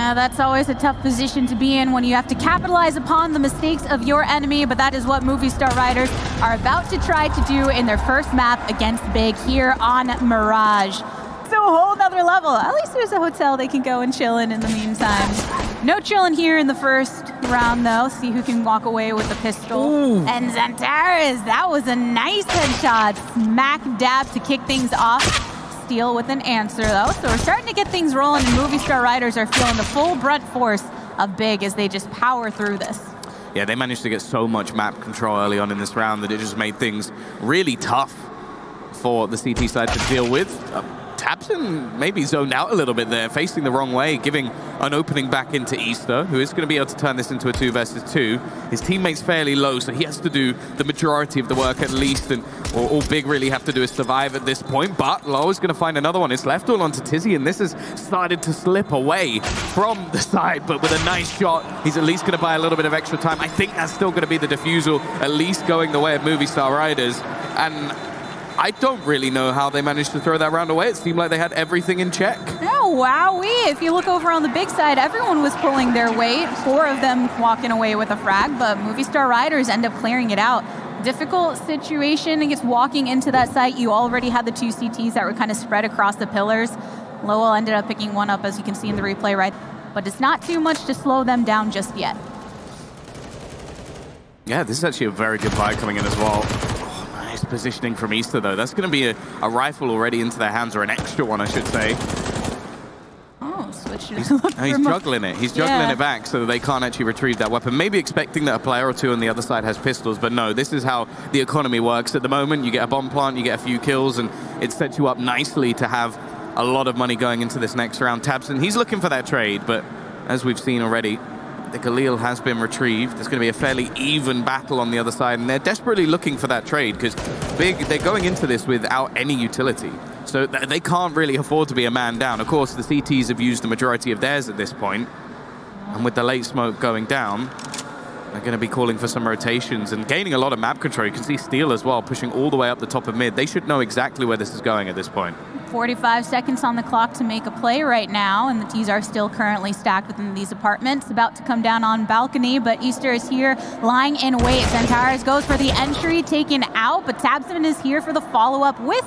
Yeah, that's always a tough position to be in when you have to capitalize upon the mistakes of your enemy, but that is what Movistar Riders are about to try to do in their first map against Big here on Mirage. So a whole nother level. At least there's a hotel they can go and chill in the meantime. No chilling here in the first round, though. See who can walk away with the pistol. Ooh. And Xantares, that was a nice headshot. Smack dab to kick things off. Steal with an answer, though. So we're starting to get things rolling, and Movistar Riders are feeling the full brunt force of Big as they just power through this. Yeah, they managed to get so much map control early on in this round that it just made things really tough for the CT side to deal with. tabseN maybe zoned out a little bit there, facing the wrong way, giving an opening back into Easter, who is going to be able to turn this into a 2 versus 2. His teammate's fairly low, so he has to do the majority of the work at least, and all Big really have to do is survive at this point. But Low is going to find another one. It's left all onto Tizzy, and this has started to slip away from the side, but with a nice shot, he's at least going to buy a little bit of extra time. I think that's still going to be the defusal, at least going the way of Movistar Riders. And I don't really know how they managed to throw that round away. It seemed like they had everything in check. Oh, wowee. If you look over on the Big side, everyone was pulling their weight. 4 of them walking away with a frag, but Movistar Riders end up clearing it out. Difficult situation, I guess, walking into that site. You already had the 2 CTs that were kind of spread across the pillars. Lowell ended up picking one up, as you can see in the replay, right? But it's not too much to slow them down just yet. Yeah, this is actually a very good buy coming in as well. Nice positioning from Easter, though. That's going to be a rifle already into their hands, or an extra one, I should say. Oh, switched it. He's juggling it. He's juggling it back so that they can't actually retrieve that weapon. Maybe expecting that a player or two on the other side has pistols, but no, this is how the economy works at the moment. You get a bomb plant, you get a few kills, and it sets you up nicely to have a lot of money going into this next round. tabseN, he's looking for that trade, but as we've seen already, the Galil has been retrieved. There's going to be a fairly even battle on the other side, and they're desperately looking for that trade because Big, they're going into this without any utility. So they can't really afford to be a man down. Of course, the CTs have used the majority of theirs at this point, and with the late smoke going down, they're going to be calling for some rotations and gaining a lot of map control. You can see Steel as well, pushing all the way up the top of mid. They should know exactly where this is going at this point. 45 seconds on the clock to make a play right now, and the T's are still currently stacked within these apartments. About to come down on balcony, but Easter is here, lying in wait. Xantares goes for the entry, taken out, but tabseN is here for the follow-up with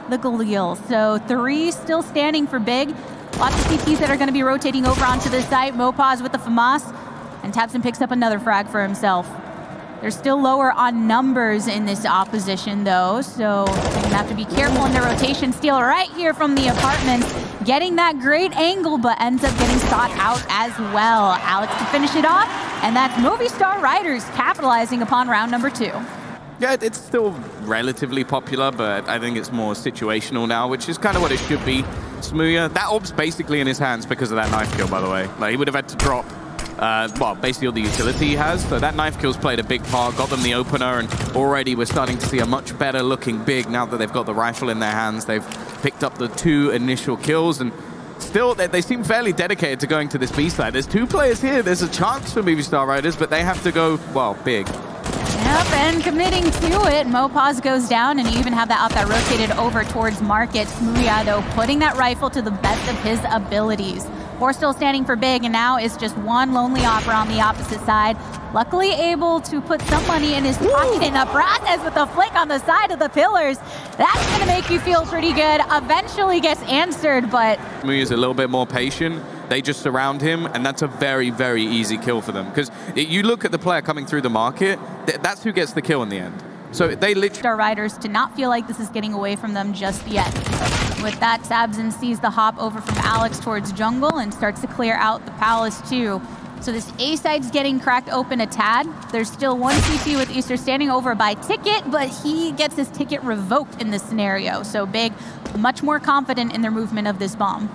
the Galil. So 3 still standing for Big. Lots of CTs that are going to be rotating over onto this site. Mopaz with the FAMAS, and tabseN picks up another frag for himself. They're still lower on numbers in this opposition, though, so they're going to have to be careful in their rotation. Steal right here from the apartments, getting that great angle, but ends up getting sought out as well. Alex to finish it off, and that's Movistar Riders capitalizing upon round number 2. Yeah, it's still relatively popular, but I think it's more situational now, which is kind of what it should be. Smooya, that orb's basically in his hands because of that knife kill, by the way. Like, he would have had to drop well, basically all the utility he has. So that knife kill's played a big part, got them the opener, and already we're starting to see a much better looking Big now that they've got the rifle in their hands. They've picked up the 2 initial kills, and still they seem fairly dedicated to going to this B side. There's 2 players here. There's a chance for Movistar Riders, but they have to go, well, big. Yep, and committing to it. Mopaz goes down, and you even have that op that rotated over towards Market. Smooya, though, putting that rifle to the best of his abilities. 4 still standing for Big, and now it's just one lonely opera on the opposite side. Luckily able to put some money in his pocket in the process with a flick on the side of the pillars. That's going to make you feel pretty good. Eventually gets answered, but Smooya's a little bit more patient. They just surround him, and that's a very, very easy kill for them. Because you look at the player coming through the market, that's who gets the kill in the end. So they literally... Our Riders to not feel like this is getting away from them just yet. With that, tabseN sees the hop over from Alex towards jungle and starts to clear out the palace too. So this A side's getting cracked open a tad. There's still 1 CT with Easter standing over by Ticket, but he gets his ticket revoked in this scenario. So Big, much more confident in their movement of this bomb.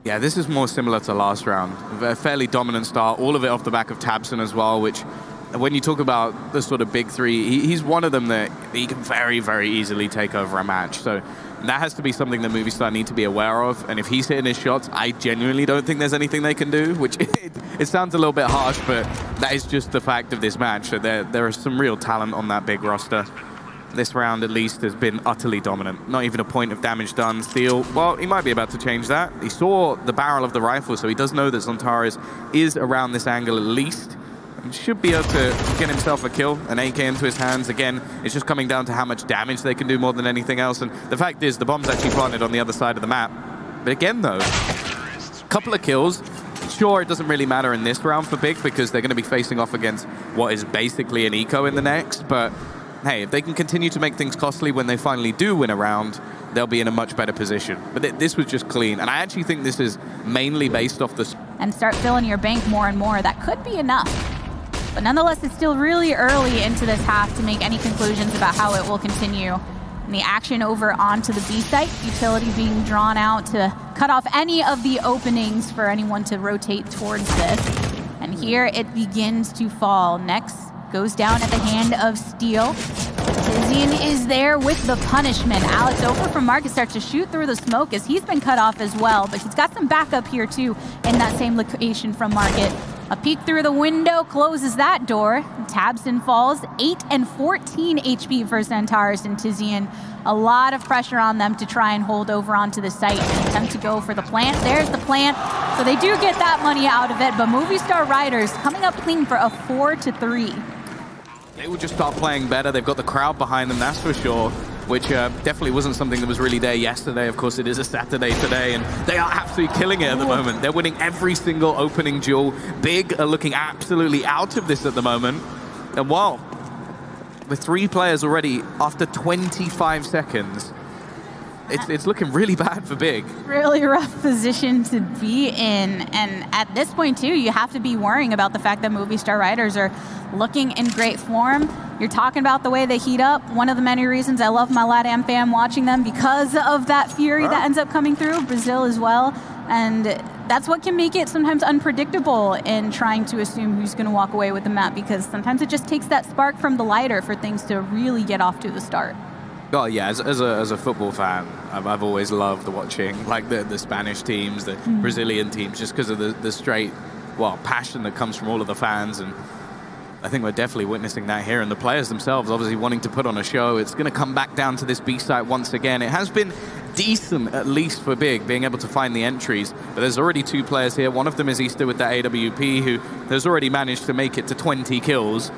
Yeah, this is more similar to last round. A fairly dominant start, all of it off the back of tabseN as well, which when you talk about the sort of big 3, he's one of them that he can very, very easily take over a match. So that has to be something that Movistar need to be aware of. And if he's hitting his shots, I genuinely don't think there's anything they can do, which it sounds a little bit harsh, but that is just the fact of this match. So there is some real talent on that Big roster. this round at least has been utterly dominant. Not even a point of damage done. Steel, well, he might be about to change that. He saw the barrel of the rifle, so he does know that Xantares is around this angle at least. And should be able to get himself a kill, an AK into his hands. Again, it's just coming down to how much damage they can do more than anything else. And the fact is, the bomb's actually planted on the other side of the map. But again, though, a couple of kills. Sure, it doesn't really matter in this round for Big because they're going to be facing off against what is basically an eco in the next, but hey, if they can continue to make things costly when they finally do win a round, they'll be in a much better position. But this was just clean, and I actually think this is mainly based off the... And start filling your bank more and more. That could be enough. But nonetheless, it's still really early into this half to make any conclusions about how it will continue. And the action over onto the B site, utility being drawn out to cut off any of the openings for anyone to rotate towards this. And here it begins to fall. Next goes down at the hand of Steel. Tizian is there with the punishment. Alex over from Marcus starts to shoot through the smoke as he's been cut off as well, but he's got some backup here too in that same location from Market. A peek through the window closes that door. Tabson falls, 8 and 14 HP for Xantares and Tizian. A lot of pressure on them to try and hold over onto the site and attempt to go for the plant. There's the plant. So they do get that money out of it, but Movistar Riders coming up clean for a 4-3. They will just start playing better. They've got the crowd behind them, that's for sure, which definitely wasn't something that was really there yesterday. Of course, it is a Saturday today, and they are absolutely killing it at the moment. They're winning every single opening duel. Big are looking absolutely out of this at the moment. And wow, with 3 players already after 25 seconds, it's looking really bad for Big. Really rough position to be in. And at this point, too, you have to be worrying about the fact that Movistar Riders are looking in great form. You're talking about the way they heat up. One of the many reasons I love my LATAM fam watching them because of that fury that ends up coming through. Brazil as well. And that's what can make it sometimes unpredictable in trying to assume who's going to walk away with the map, because sometimes it just takes that spark from the lighter for things to really get off to the start. Oh yeah, as a football fan, I've always loved watching like the Spanish teams, the Brazilian teams, just because of the straight, well, passion that comes from all of the fans. And I think we're definitely witnessing that here. And the players themselves obviously wanting to put on a show. It's going to come back down to this B site once again. It has been decent, at least for Big, being able to find the entries. But there's already 2 players here. One of them is Easter with that AWP, who has already managed to make it to 20 kills.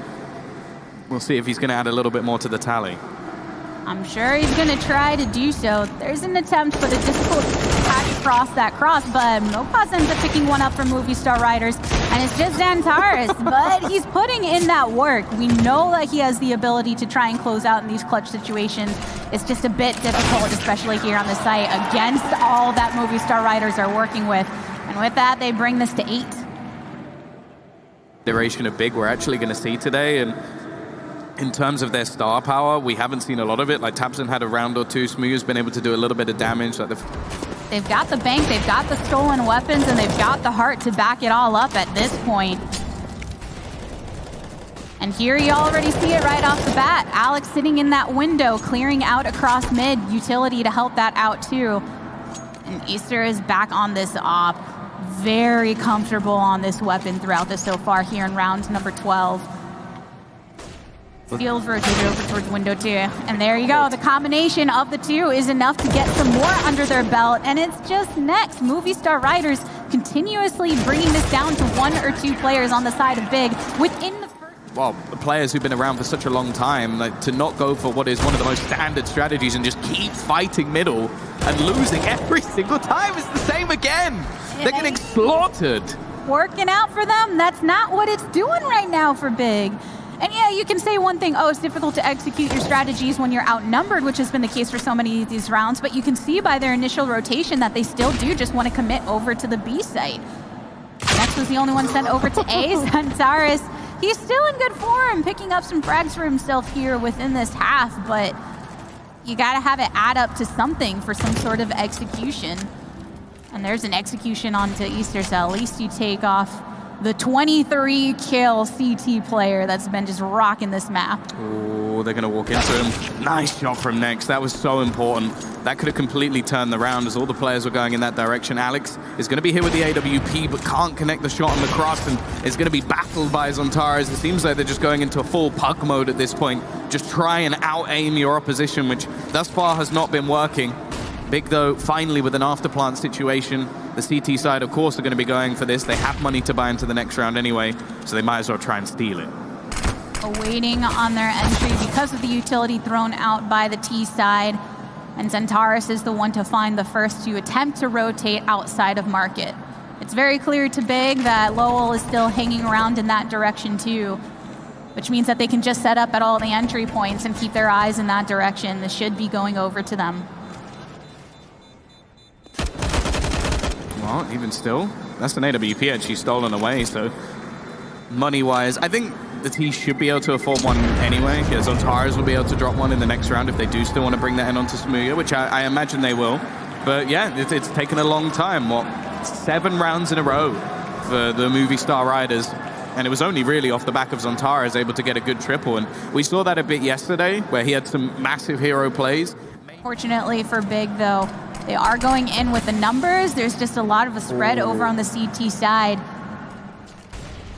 We'll see if he's going to add a little bit more to the tally. I'm sure he's going to try to do so. There's an attempt, but it's difficult to patch across that cross, but Mopaz ends up picking one up from Movistar Riders, and it's just Xantares, but he's putting in that work. We know that he has the ability to try and close out in these clutch situations. It's just a bit difficult, especially here on the site, against all that Movistar Riders are working with. And with that, they bring this to 8. Duration of Big we're actually going to see today, and in terms of their star power, we haven't seen a lot of it. Like Tabson had a round or 2. Smooth's been able to do a little bit of damage. Like they've got the bank, they've got the stolen weapons, and they've got the heart to back it all up at this point. And here you already see it right off the bat. Alex sitting in that window, clearing out across mid. Utility to help that out too. And Easter is back on this op. Very comfortable on this weapon throughout this so far here in round number 12. Steel's rotated over towards window 2. And there you go. The combination of the 2 is enough to get some more under their belt. And it's just next. Movistar Riders continuously bringing this down to 1 or 2 players on the side of Big within the first... Well, the players who've been around for such a long time, like, to not go for what is one of the most standard strategies and just keep fighting middle and losing every single time is the same again. They're getting slaughtered. Working out for them. That's not what it's doing right now for Big. And yeah, you can say one thing, oh, it's difficult to execute your strategies when you're outnumbered, which has been the case for so many of these rounds, but you can see by their initial rotation that they still do just want to commit over to the B site. Next was the only one sent over to A, Xantares. He's still in good form, picking up some frags for himself here within this half, but you gotta have it add up to something for some sort of execution. And there's an execution onto Easter, so at least you take off the 23-kill CT player that's been just rocking this map. Oh, they're going to walk into him. Nice shot from Nex. That was so important. That could have completely turned the round as all the players were going in that direction. Alex is going to be hit with the AWP, but can't connect the shot on the cross, and is going to be battled by Zontaras. It seems like they're just going into a full pug mode at this point. Just try and out-aim your opposition, which thus far has not been working. Big, though, finally with an afterplant situation. The CT side, of course, are going to be going for this. They have money to buy into the next round anyway, so they might as well try and steal it. Waiting on their entry because of the utility thrown out by the T side. And Zontaras is the one to find the first to attempt to rotate outside of market. It's very clear to Big that Lowell is still hanging around in that direction too, which means that they can just set up at all the entry points and keep their eyes in that direction. This should be going over to them. Well, even still, that's an AWP actually stolen away, so money-wise, I think the T should be able to afford one anyway. Yeah, Zontaras will be able to drop one in the next round if they do still want to bring that in onto Smooya, which I imagine they will. But yeah, it's taken a long time. What, 7 rounds in a row for the Movistar Riders. And it was only really off the back of Zontaras able to get a good triple. And we saw that a bit yesterday, where he had some massive hero plays. Fortunately for Big, though, they are going in with the numbers. There's just a lot of a spread over on the CT side.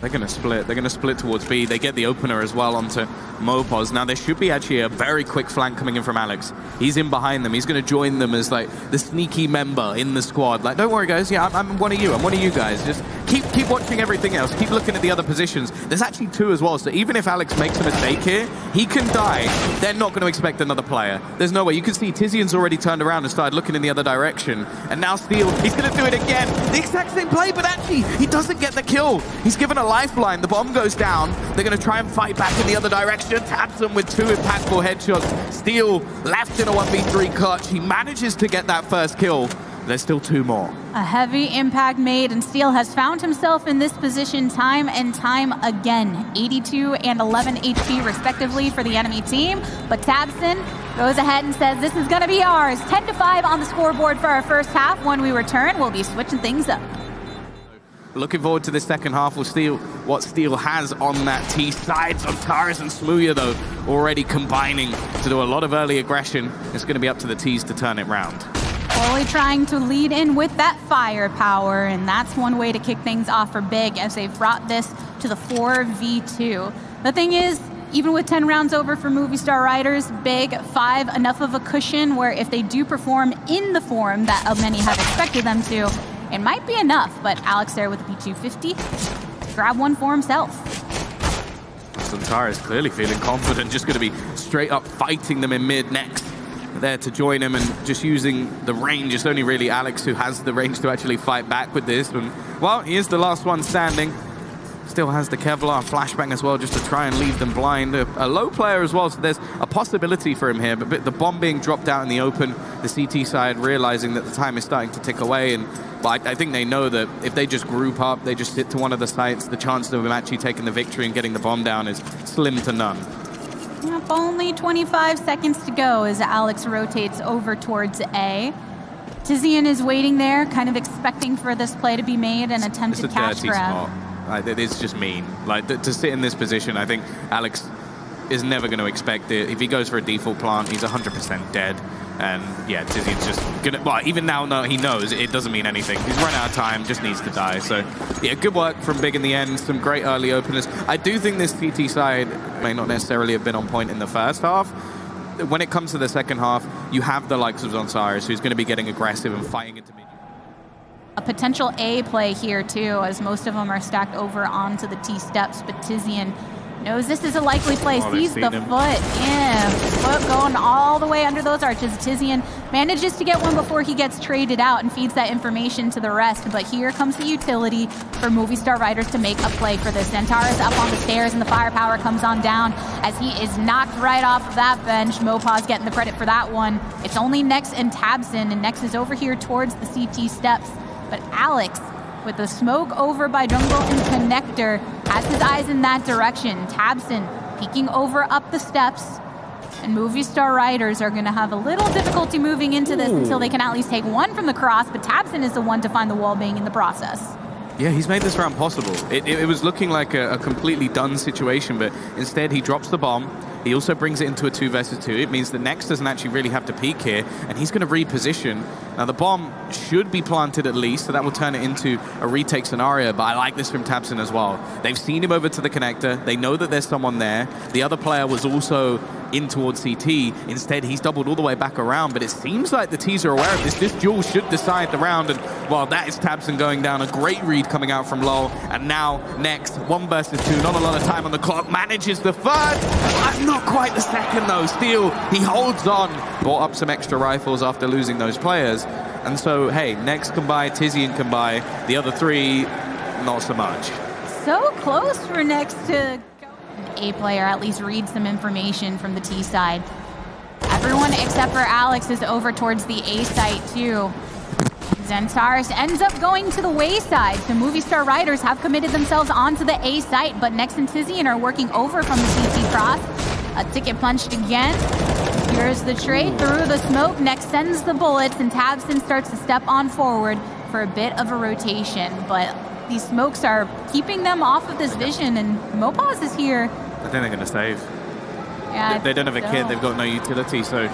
They're going to split. They're going to split towards B. They get the opener as well onto Mopos. Now, there should be actually a very quick flank coming in from Alex. He's in behind them. He's going to join them as, like, the sneaky member in the squad. Like, don't worry, guys. Yeah, I'm one of you. I'm one of you guys. Just keep watching everything else. Keep looking at the other positions. There's actually 2 as well. So even if Alex makes a mistake here, he can die. They're not going to expect another player. There's no way. You can see Tizian's already turned around and started looking in the other direction. And now Steel, he's going to do it again. The exact same play, but actually, he doesn't get the kill. He's given a lifeline. The bomb goes down. They're going to try and fight back in the other direction. Taps them with 2 impactful headshots. Steel left in a 1v3 clutch. He manages to get that first kill. There's still 2 more. A heavy impact made, and Steel has found himself in this position time and time again. 82 and 11 HP respectively for the enemy team. But Tabson goes ahead and says this is going to be ours. 10-5 on the scoreboard for our first half. When we return, we'll be switching things up. Looking forward to the second half. We'll see what Steel has on that T side. Zontaras and Smooya, though, already combining to do a lot of early aggression. It's going to be up to the Ts to turn it round. Slowly trying to lead in with that firepower, and that's one way to kick things off for Big as they've brought this to the 4v2. The thing is, even with 10 rounds over for Movistar Riders, Big 5 enough of a cushion where if they do perform in the form that many have expected them to, it might be enough. But Alex there with the P250, grab one for himself. Zontaras clearly feeling confident, just going to be straight up fighting them in mid next. There to join him and just using the range. It's only really Alex who has the range to actually fight back with this. And, well, he is the last one standing. Still has the Kevlar flashbang as well, just to try and leave them blind. A low player as well, so there's a possibility for him here. But the bomb being dropped out in the open, the CT side realizing that the time is starting to tick away. But I think they know that if they just group up, they just sit to one of the sites, the chances of them actually taking the victory and getting the bomb down is slim to none. Yep, only 25 seconds to go as Alex rotates over towards A. Tizian is waiting there, kind of expecting for this play to be made and attempted cash grab. It's just mean. Like, to sit in this position, I think Alex is never going to expect it. If he goes for a default plant, he's 100% dead. And yeah, Tizian's just gonna, well, even now he knows it doesn't mean anything. He's run out of time, just needs to die. So yeah, good work from Big in the end. Some great early openers. I do think this CT side may not necessarily have been on point in the first half. When it comes to the second half, you have the likes of Zontaras, who's going to be getting aggressive and fighting into mid. A potential A play here too, as most of them are stacked over onto the T steps, but Tizian knows this is a likely play. Sees the foot. Yeah, foot going all the way under those arches. Tizian manages to get one before he gets traded out and feeds that information to the rest. But here comes the utility for Movistar Riders to make a play for this. Zontaras up on the stairs and the firepower comes on down as he is knocked right off of that bench. Mopaz getting the credit for that one. It's only Nex and Tabson, and Nex is over here towards the CT steps. But Alex, with the smoke over by Jungle and Connector, has his eyes in that direction. Tabson peeking over up the steps. And Movistar Riders are going to have a little difficulty moving into this until they can at least take one from the cross. But Tabson is the one to find the wall bang in the process. Yeah, he's made this round possible. It was looking like a completely done situation, but instead he drops the bomb. He also brings it into a 2 versus 2. It means the Nex doesn't actually really have to peek here, and he's going to reposition. Now, the bomb should be planted at least, so that will turn it into a retake scenario, but I like this from tabseN as well. They've seen him over to the connector. They know that there's someone there. The other player was also in towards CT. Instead, he's doubled all the way back around, but it seems like the T's are aware of this. This duel should decide the round, and well, that is tabseN going down. A great read coming out from LoL, and now Nex, 1 versus 2, not a lot of time on the clock, manages the first. Not quite the second though. Steal, he holds on. Bought up some extra rifles after losing those players. And so, hey, Nex can buy, Tizian can buy. The other 3, not so much. So close for Nex to go. A player at least read some information from the T side. Everyone except for Alex is over towards the A site too. Xantares ends up going to the wayside. The Movistar Riders have committed themselves onto the A site, but Nex and Tizian are working over from the CT cross. A ticket punched again. Here's the trade through the smoke. Nex sends the bullets, and tabseN starts to step on forward for a bit of a rotation. But these smokes are keeping them off of this vision, and Mopaz is here. I think they're going to save. Yeah, they don't have a kid, they've got no utility, so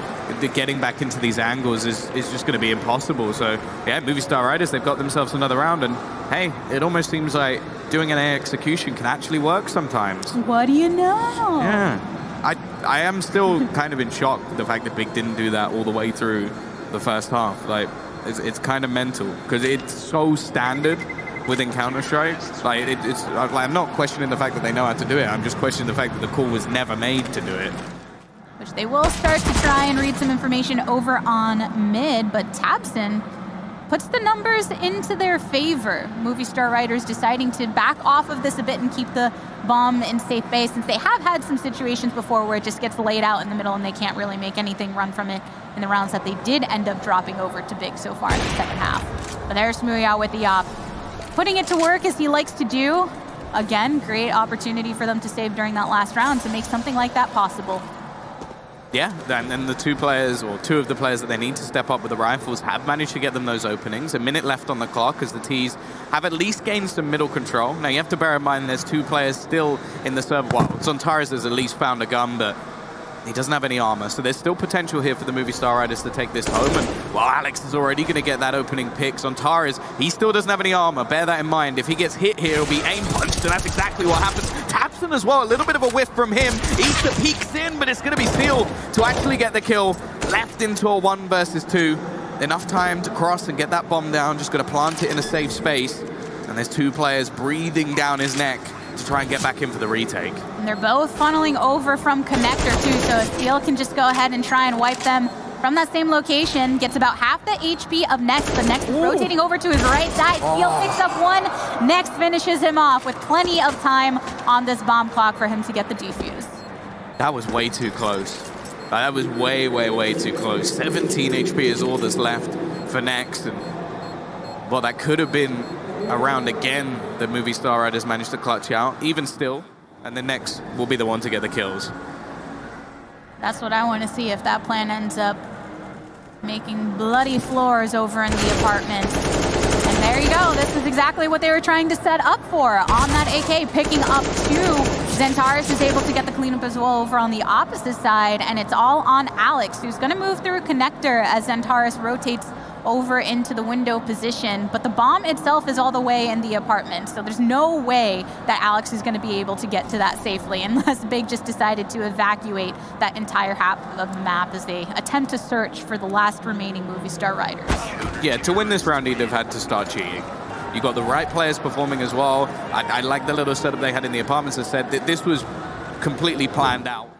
getting back into these angles is just going to be impossible. So yeah, Movistar Riders, they've got themselves another round, and hey, it almost seems like doing an A execution can actually work sometimes. What do you know? Yeah, I am still kind of in shock the fact that Big didn't do that all the way through the first half. Like, it's kind of mental, because it's so standard within Counter-Strike. Like, I'm not questioning the fact that they know how to do it. I'm just questioning the fact that the call was never made to do it. Which they will start to try and read some information over on mid, but tabseN puts the numbers into their favor. Movistar Riders deciding to back off of this a bit and keep the bomb in safe base, since they have had some situations before where it just gets laid out in the middle and they can't really make anything run from it in the rounds that they did end up dropping over to Big so far in the second half. But there's Smooya with the op. Putting it to work as he likes to do. Again, great opportunity for them to save during that last round to make something like that possible. Yeah, and then the 2 players, or 2 of the players that they need to step up with the rifles have managed to get them those openings. A minute left on the clock as the Ts have at least gained some middle control. Now you have to bear in mind there's 2 players still in the server. Well, Xantares has at least found a gun, but he doesn't have any armor, so there's still potential here for the Movistar Riders to take this home. And well, Alex is already going to get that opening pick. Xantares, he still doesn't have any armor. Bear that in mind. If he gets hit here, he'll be aim punched, and that's exactly what happens. tabseN as well, a little bit of a whiff from him. Easter peeks in, but it's going to be Seal to actually get the kill. Left into a 1 versus 2. Enough time to cross and get that bomb down. Just going to plant it in a safe space. And there's 2 players breathing down his neck to try and get back in for the retake. And they're both funneling over from connector too, so Seal can just go ahead and try and wipe them from that same location. Gets about half the HP of Nex, but Nex is rotating over to his right side. Seal picks up 1. Nex finishes him off with plenty of time on this bomb clock for him to get the defuse. That was way too close. That was way, way, way too close. 17 HP is all that's left for Nex, and well, that could have been a round again that Movistar Riders managed to clutch out, even still, and then Nex will be the one to get the kills. That's what I want to see, if that plan ends up making bloody floors over in the apartment. And there you go, this is exactly what they were trying to set up for. On that AK, picking up 2. Xantares is able to get the cleanup as well over on the opposite side, and it's all on Alex, who's going to move through connector as Xantares rotates over into the window position, but the bomb itself is all the way in the apartment, so there's no way that Alex is going to be able to get to that safely unless Big just decided to evacuate that entire half of the map as they attempt to search for the last remaining Movistar Riders. Yeah, to win this round, he'd have had to start cheating. You got the right players performing as well. I like the little setup they had in the apartments that said that this was completely planned out.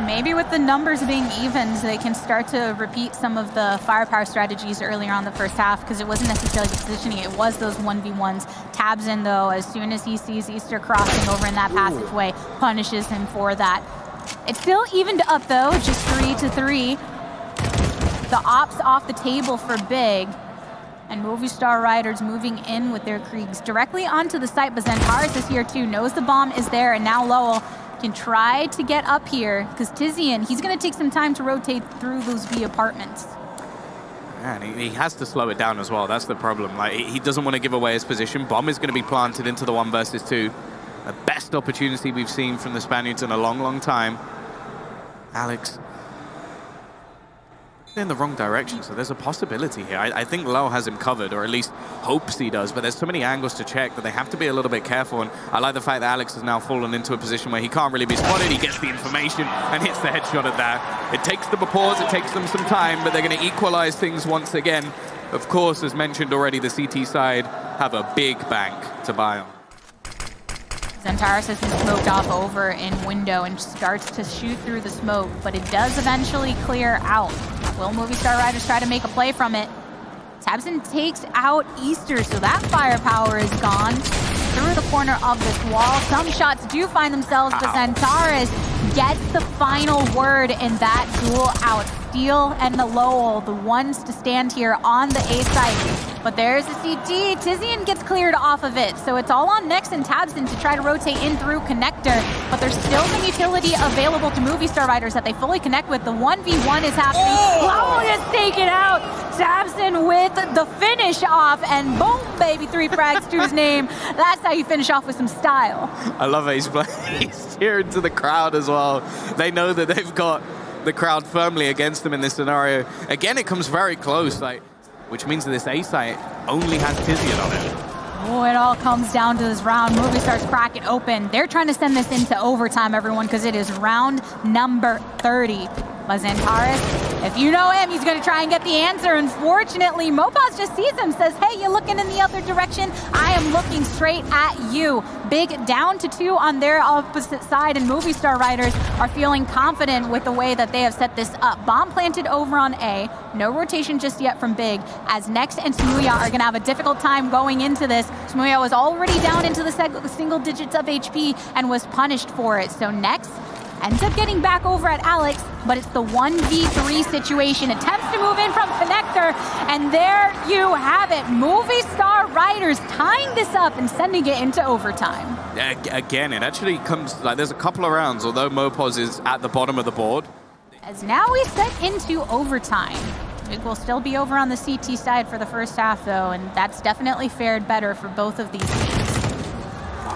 Maybe with the numbers being even, they can start to repeat some of the firepower strategies earlier on the first half, because it wasn't necessarily the positioning, it was those 1v1s. tabseN, though, as soon as he sees Easter crossing over in that passageway, punishes him for that. It's still evened up, though, just 3-3. The ops off the table for Big, and Movistar Riders moving in with their Kriegs directly onto the site, but Xantares is here too, knows the bomb is there, and now Lowell can try to get up here, because Tizian, he's going to take some time to rotate through those B apartments. Man, he has to slow it down as well. That's the problem. Like, he doesn't want to give away his position. Bomb is going to be planted into the 1 versus 2. The best opportunity we've seen from the Spaniards in a long, long time. Alex in the wrong direction, so there's a possibility here. I think Low has him covered, or at least hopes he does, but there's so many angles to check that they have to be a little bit careful, and I like the fact that Alex has now fallen into a position where he can't really be spotted. He gets the information and hits the headshot at that. It takes them a pause, it takes them some time, but they're going to equalize things once again. Of course, as mentioned already, the CT side have a big bank to buy on. Xantares has been smoked off over in window and starts to shoot through the smoke, but it does eventually clear out. Will Movistar Riders try to make a play from it? tabseN takes out Easter, so that firepower is gone. Through the corner of this wall, some shots do find themselves, but Xantares gets the final word in that duel out. Steel and the Lowell, the ones to stand here on the A site. But there's a CT. Tizian gets cleared off of it, so it's all on Nex and tabseN to try to rotate in through connector. But there's still some utility available to Movistar Riders that they fully connect with. The 1v1 is happening. Lowell gets taken out. tabseN with the finish off, and boom, baby, 3 frags to his name. That's how you finish off with some style. I love it. He's cheering to the crowd as well. They know that they've got the crowd firmly against them in this scenario. Again, it comes very close, which means that this A site only has Tizian on it. Oh, it all comes down to this round. Movistar's crack it open. They're trying to send this into overtime, everyone, because it is round number 30. But Xantares, if you know him, he's going to try and get the answer. Unfortunately, Mopaz just sees him, says, hey, you're looking in the other direction. I am looking straight at you. Big down to 2 on their opposite side, and Movistar Riders are feeling confident with the way that they have set this up. Bomb planted over on A. No rotation just yet from Big, as Nex and Smooya are going to have a difficult time going into this. Smooya was already down into the single digits of HP and was punished for it. So Nex ends up getting back over at Alex, but it's the 1v3 situation. Attempts to move in from connector, and there you have it. Movistar Riders tying this up and sending it into overtime. Again, it actually comes, there's a couple of rounds, although Mopaz is at the bottom of the board. As now we set into overtime. It will still be over on the CT side for the first half, though, and that's definitely fared better for both of these teams.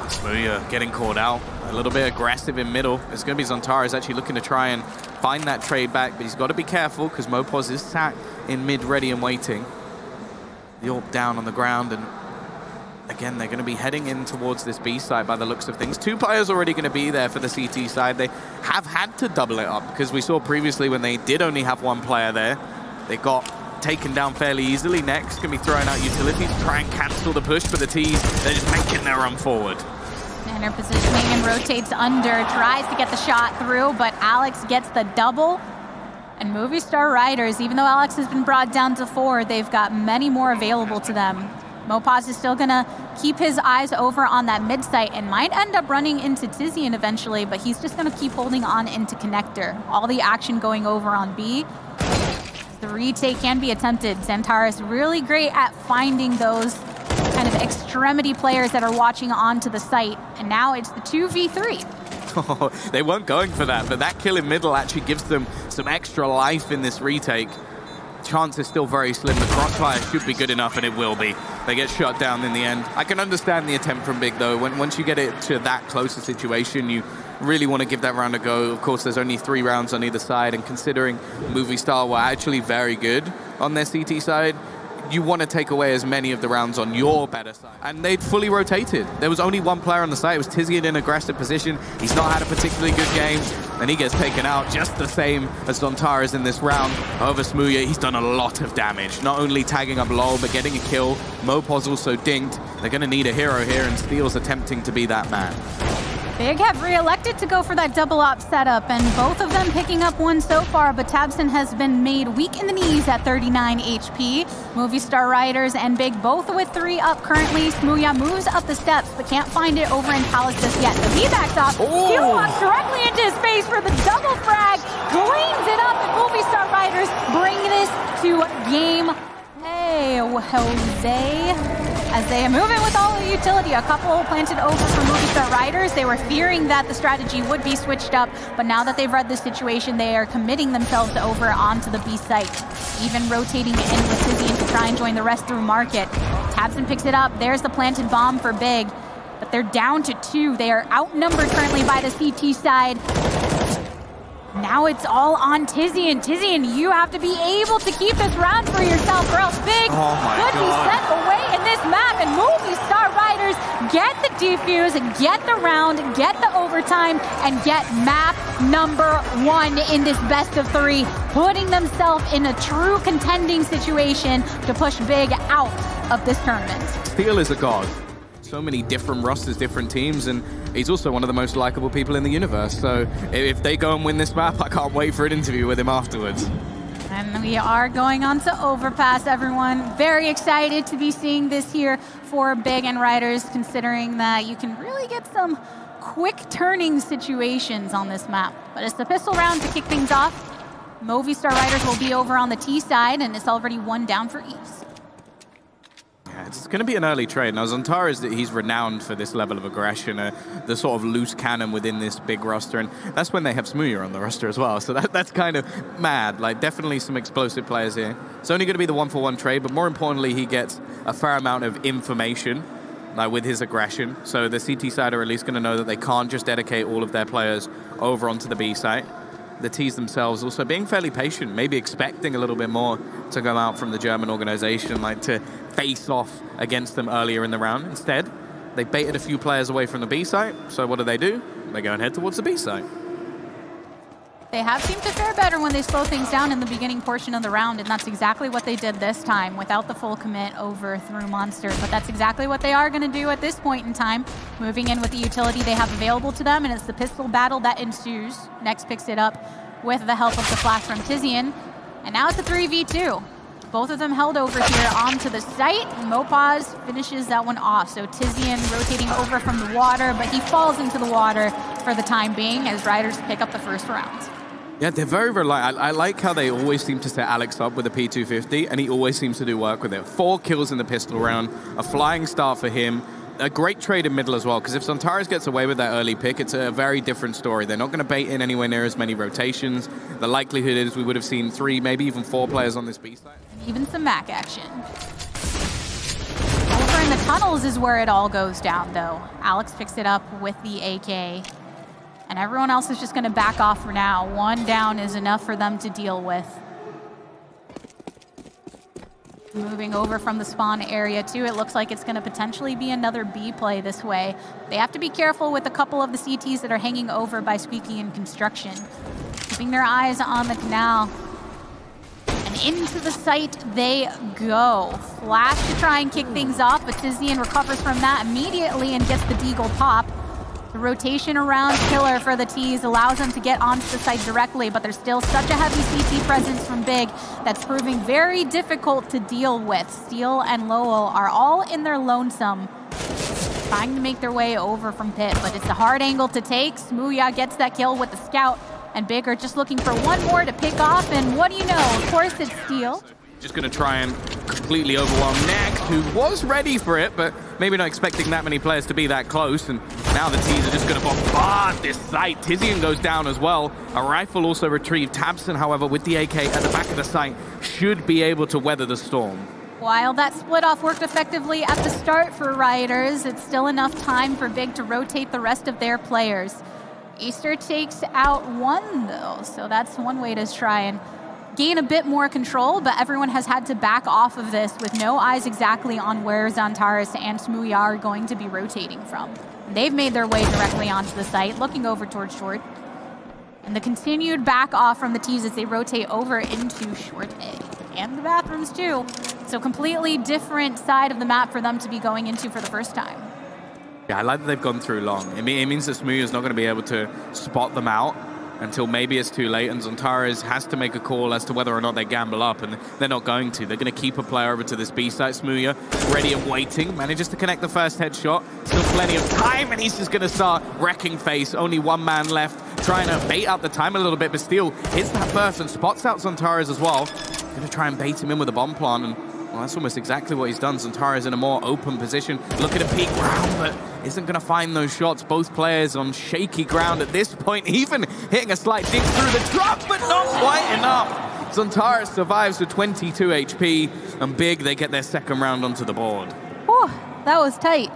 Smooya getting caught out. A little bit aggressive in middle. It's going to be Xantares actually looking to try and find that trade back, but he's got to be careful because Mopaz is sat in mid ready and waiting. The AWP down on the ground, and again, they're going to be heading in towards this B side by the looks of things. 2 players already going to be there for the CT side. They have had to double it up because we saw previously when they did only have 1 player there, they got taken down fairly easily. Next, going to be throwing out utilities, try and cancel the push, but the T's, they're just making their run forward. Center positioning and rotates under, tries to get the shot through, but Alex gets the double. And Movistar Riders, even though Alex has been brought down to 4, they've got many more available to them. Mopaz is still gonna keep his eyes over on that mid site and might end up running into Tizian eventually, but he's just gonna keep holding on into connector. All the action going over on B. The retake can be attempted. Xantares really great at finding those kind of extremity players that are watching onto the site. And now it's the 2v3. Oh, they weren't going for that, but that kill in middle actually gives them some extra life in this retake. Chance is still very slim. The crossfire should be good enough, and it will be. They get shut down in the end. I can understand the attempt from Big, though. Once you get it to that closer situation, you really want to give that round a go. Of course, there's only 3 rounds on either side, and considering Movistar were actually very good on their CT side, you want to take away as many of the rounds on your better side. And they'd fully rotated. There was only 1 player on the site. It was Tizian in aggressive position. He's not had a particularly good game, and he gets taken out just the same as Xantares in this round. Over Smooya, he's done a lot of damage. Not only tagging up low, but getting a kill. Mopaz also dinked. They're going to need a hero here, and Steel's attempting to be that man. Big have re-elected to go for that double op setup, and both of them picking up 1 so far, but tabseN has been made weak in the knees at 39 HP. Movistar Riders and Big both with 3 up currently. Smooya moves up the steps, but can't find it over in Palace just yet. So he backs off. Steel walks directly into his face for the double frag. Cleans it up, and Movistar Riders bring this to game. Hey, Jose. as they move in with all the utility. A couple planted over for Movistar riders. They were fearing that the strategy would be switched up, but now that they've read the situation, they are committing themselves over onto the B site, even rotating in with Tizian to try and join the rest through market. Tabson picks it up. There's the planted bomb for Big, but they're down to 2. They are outnumbered currently by the CT side. Now it's all on Tizian. Tizian, you have to be able to keep this round for yourself, or else Big could be sent away in this map. And Movistar riders get the defuse, get the round, get the overtime, and get map number 1 in this best of 3, putting themselves in a true contending situation to push Big out of this tournament. Steel is a god. So many different rosters, different teams, and he's also one of the most likable people in the universe. So if they go and win this map, I can't wait for an interview with him afterwards. And we are going on to Overpass, everyone. Very excited to be seeing this here for Big and riders, considering that you can really get some quick turning situations on this map. But it's the pistol round to kick things off. Movistar riders will be over on the T side, and it's already 1 down for East. It's going to be an early trade. Now, Zontaras, he's renowned for this level of aggression, the sort of loose cannon within this big roster, and that's when they have Smooya on the roster as well, so that's kind of mad. Like, definitely some explosive players here. It's only going to be the 1-for-1 trade, but more importantly, he gets a fair amount of information, like with his aggression, so the CT side are at least going to know that they can't just dedicate all of their players over onto the B site. The T's themselves also being fairly patient, maybe expecting a little bit more to come out from the German organization, like to face off against them earlier in the round. Instead, they baited a few players away from the B site, so what do? They go and head towards the B site. They have seemed to fare better when they slow things down in the beginning portion of the round, and that's exactly what they did this time, without the full commit over through Monster. But that's exactly what they are going to do at this point in time, moving in with the utility they have available to them, and it's the pistol battle that ensues. Next picks it up with the help of the flash from Tizian, and now it's a 3v2. Both of them held over here onto the site. Mopaz finishes that one off, so Tizian rotating over from the water, but he falls into the water for the time being as riders pick up the first round. Yeah, they're very reliable. I like how they always seem to set Alex up with a P250, and he always seems to do work with it. 4 kills in the pistol round, a flying start for him. A great trade in middle as well, because if Zontaras gets away with that early pick, it's a very different story. They're not going to bait in anywhere near as many rotations. The likelihood is we would have seen 3, maybe even 4 players on this B side. Even some Mac action. Over in the tunnels is where it all goes down, though. Alex picks it up with the AK. And everyone else is just going to back off for now. 1 down is enough for them to deal with. Moving over from the spawn area, too, it looks like it's going to potentially be another B play this way. They have to be careful with a couple of the CTs that are hanging over by Squeaky and Construction. Keeping their eyes on the canal. And into the site they go. Flash to try and kick things off, but Tizian recovers from that immediately and gets the Deagle pop. The rotation around Killer for the T's allows them to get onto the site directly, but there's still such a heavy CT presence from Big that's proving very difficult to deal with. Steel and Lowell are all in their lonesome, trying to make their way over from pit, but it's a hard angle to take. Smooya gets that kill with the scout, and Big are just looking for 1 more to pick off, and what do you know? Of course it's Steel. Just going to try and completely overwhelm Next, who was ready for it, but maybe not expecting that many players to be that close. And now the T's are just going to bombard this site. Tizian goes down as well. A rifle also retrieved. Tabson, however, with the AK at the back of the site, should be able to weather the storm. While that split off worked effectively at the start for riders, it's still enough time for Big to rotate the rest of their players. Easter takes out 1, though, so that's one way to try and gain a bit more control, but everyone has had to back off of this with no eyes exactly on where Zontaras and Smooya are going to be rotating from. They've made their way directly onto the site, looking over towards short. And the continued back off from the T's as they rotate over into short A. And the bathrooms too. So completely different side of the map for them to be going into for the first time. Yeah, I like that they've gone through long. It means that Smooya's not going to be able to spot them out until maybe it's too late, and Zontaras has to make a call as to whether or not they gamble up, and they're not going to. They're going to keep a player over to this B site. Smooya, ready and waiting, manages to connect the first headshot. Still plenty of time, and he's just going to start wrecking face. Only 1 man left, trying to bait out the time a little bit, but still hits that burst and spots out Zontaras as well. Going to try and bait him in with a bomb plant, and Well, that's almost exactly what he's done. Xantares in a more open position, looking to peek round, but isn't going to find those shots. Both players on shaky ground at this point, even hitting a slight dig through the drop, but not quite enough. Xantares survives with 22 HP, and Big, they get their second round onto the board. Whew, that was tight.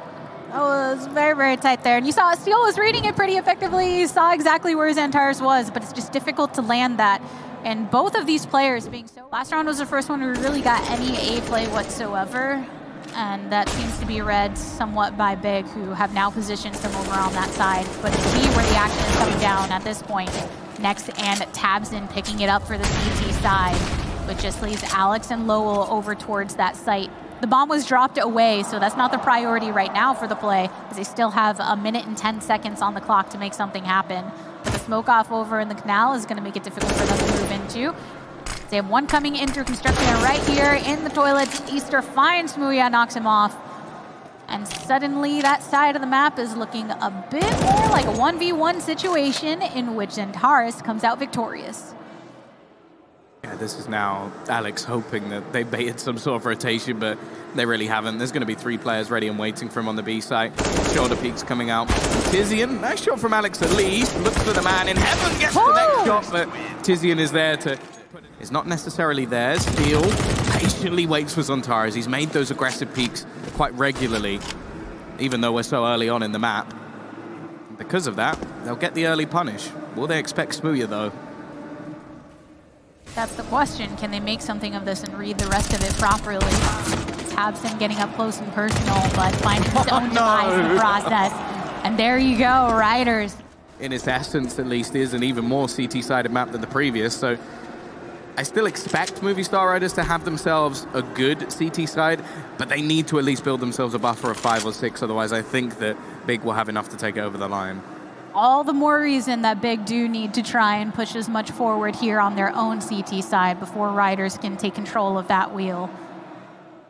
That was very, very tight there. And you saw Steel was reading it pretty effectively. You saw exactly where Xantares was, but it's just difficult to land that. And both of these players being so... Last round was the first one we really got any A play whatsoever. And that seems to be read somewhat by Big, who have now positioned them over on that side. But it's B where the action is coming down at this point. Next, and Tabson picking it up for the CT side, which just leaves Alex and Lowell over towards that site. The bomb was dropped away, so that's not the priority right now for the play, because they still have a minute and 10 seconds on the clock to make something happen. But the smoke off over in the canal is going to make it difficult for them to move into. They have one coming in through construction, and right here in the toilets, Easter finds Smooya, knocks him off. And suddenly that side of the map is looking a bit more like a 1v1 situation in which Xantares comes out victorious. Yeah, this is now Alex hoping that they baited some sort of rotation, but they really haven't. There's going to be 3 players ready and waiting for him on the B site. Shoulder peaks coming out. Tizian, nice shot from Alex at least. Looks for the man in heaven, gets the next shot, but Tizian is there to... It's not necessarily theirs. Steel patiently waits for Xantares. He's made those aggressive peaks quite regularly, even though we're so early on in the map. Because of that, they'll get the early punish. Will they expect Smooya, though? That's the question. Can they make something of this and read the rest of it properly? Tabson getting up close and personal, but finding his own demise in the process. And there you go, Riders. In its essence, at least, is an even more CT-sided map than the previous, so I still expect Movistar Riders to have themselves a good CT side, but they need to at least build themselves a buffer of 5 or 6, otherwise I think that Big will have enough to take it over the line. All the more reason that Big do need to try and push as much forward here on their own CT side before Riders can take control of that wheel.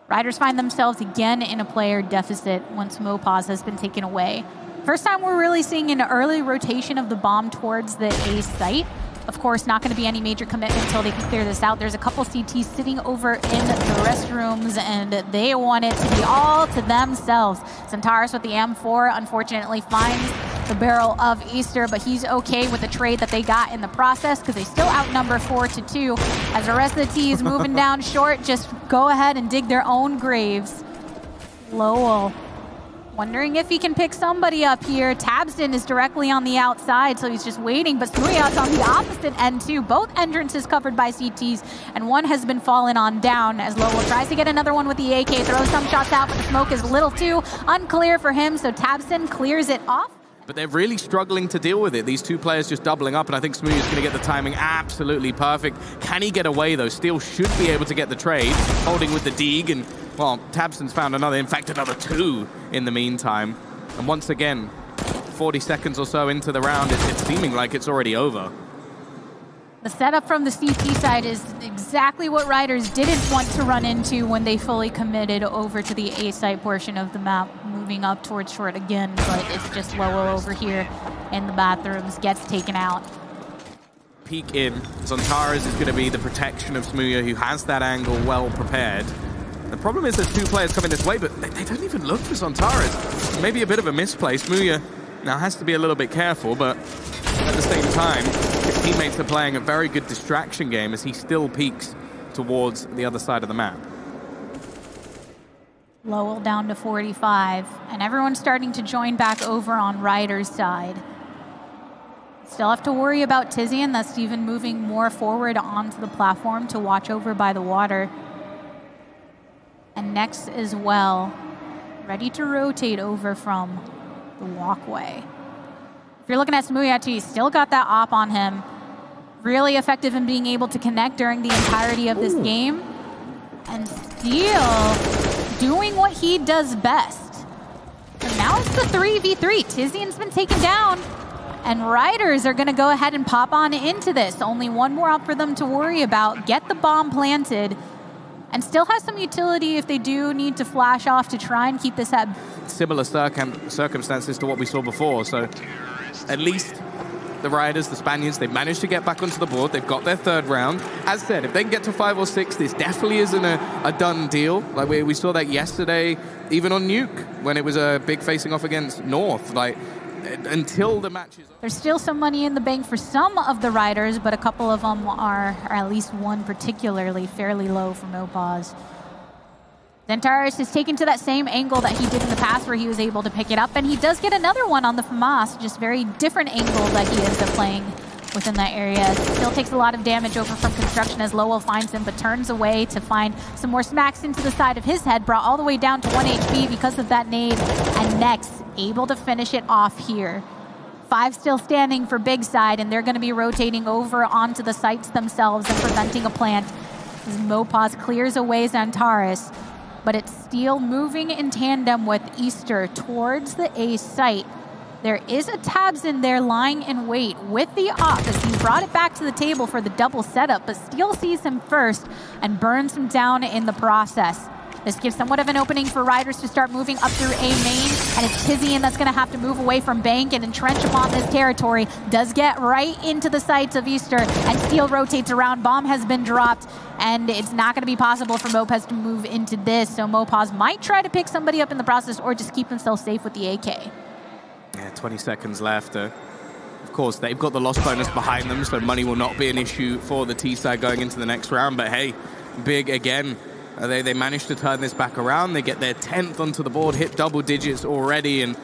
Riders find themselves again in a player deficit once Mopaz has been taken away. First time we're really seeing an early rotation of the bomb towards the A site. Of course, not going to be any major commitment until they can clear this out. There's a couple CTs sitting over in the restrooms, and they want it to be all to themselves. Xantares with the M4 unfortunately finds the barrel of Easter, but he's okay with the trade that they got in the process because they still outnumber 4-2. As the rest of the T is moving down short, just go ahead and dig their own graves. Lowell wondering if he can pick somebody up here. Tabson is directly on the outside, so he's just waiting, but Smooya's on the opposite end too. Both entrances covered by CTs, and one has been fallen on down as Lowell tries to get another one with the AK, throws some shots out, but the smoke is a little too unclear for him, so Tabson clears it off. But they're really struggling to deal with it. These 2 players just doubling up, and I think Smooya's going to get the timing absolutely perfect. Can he get away, though? Steel should be able to get the trade, holding with the Deeg, and, well, Tabson's found another, in fact, another 2 in the meantime. And once again, 40 seconds or so into the round, it's seeming like it's already over. The setup from the CT side is exactly what Riders didn't want to run into when they fully committed over to the A site portion of the map, moving up towards short again, but it's just Lowell over here in the bathrooms, gets taken out. Peek in. Xantares is going to be the protection of Smooya, who has that angle well prepared. The problem is there's 2 players coming this way, but they don't even look for Xantares. Maybe a bit of a misplay. Smooya now has to be a little bit careful, but at the same time, his teammates are playing a very good distraction game as he still peeks towards the other side of the map. Lowell down to 45, and everyone's starting to join back over on Riders' side. Still have to worry about Tizian, that's even moving more forward onto the platform to watch over by the water. And Next as well, ready to rotate over from the walkway. If you're looking at Smooya, he's still got that op on him. Really effective in being able to connect during the entirety of this game. And Steel doing what he does best. And now it's the 3v3. Tizian's been taken down. And Riders are going to go ahead and pop on into this. Only one more up for them to worry about. Get the bomb planted. And still has some utility if they do need to flash off to try and keep this at... Similar circumstances to what we saw before, so at least the Riders, the Spaniards, they've managed to get back onto the board. They've got their third round. As said, if they can get to 5 or 6, this definitely isn't a done deal. Like we saw that yesterday, even on Nuke, when it was a big facing off against North. Like, until the match is over. There's still some money in the bank for some of the Riders, but a couple of them are, or at least one particularly, fairly low for Mopaz. Xantares is taken to that same angle that he did in the past where he was able to pick it up, and he does get another one on the FAMAS, just very different angle that he ends up playing within that area. Still takes a lot of damage over from construction as Lowell finds him, but turns away to find some more smacks into the side of his head, brought all the way down to 1 HP because of that nade, and Nex able to finish it off here. 5 still standing for Big Side, and they're going to be rotating over onto the sites themselves and preventing a plant as Mopaz clears away Xantares. But it's Steel moving in tandem with Easter towards the A site. There is a Tabs in there lying in wait with the op as he brought it back to the table for the double setup, but Steel sees him first and burns him down in the process. This gives somewhat of an opening for Riders to start moving up through A main, and it's Tizian that's going to have to move away from Bank and entrench upon this territory. Does get right into the sights of Easter, and Steel rotates around. Bomb has been dropped, and it's not going to be possible for Mopaz to move into this, so Mopaz might try to pick somebody up in the process or just keep himself safe with the AK. Yeah, 20 seconds left. Of course, they've got the loss bonus behind them, so money will not be an issue for the T side going into the next round, but hey, Big again. They managed to turn this back around. They get their 10th onto the board, hit double digits already, and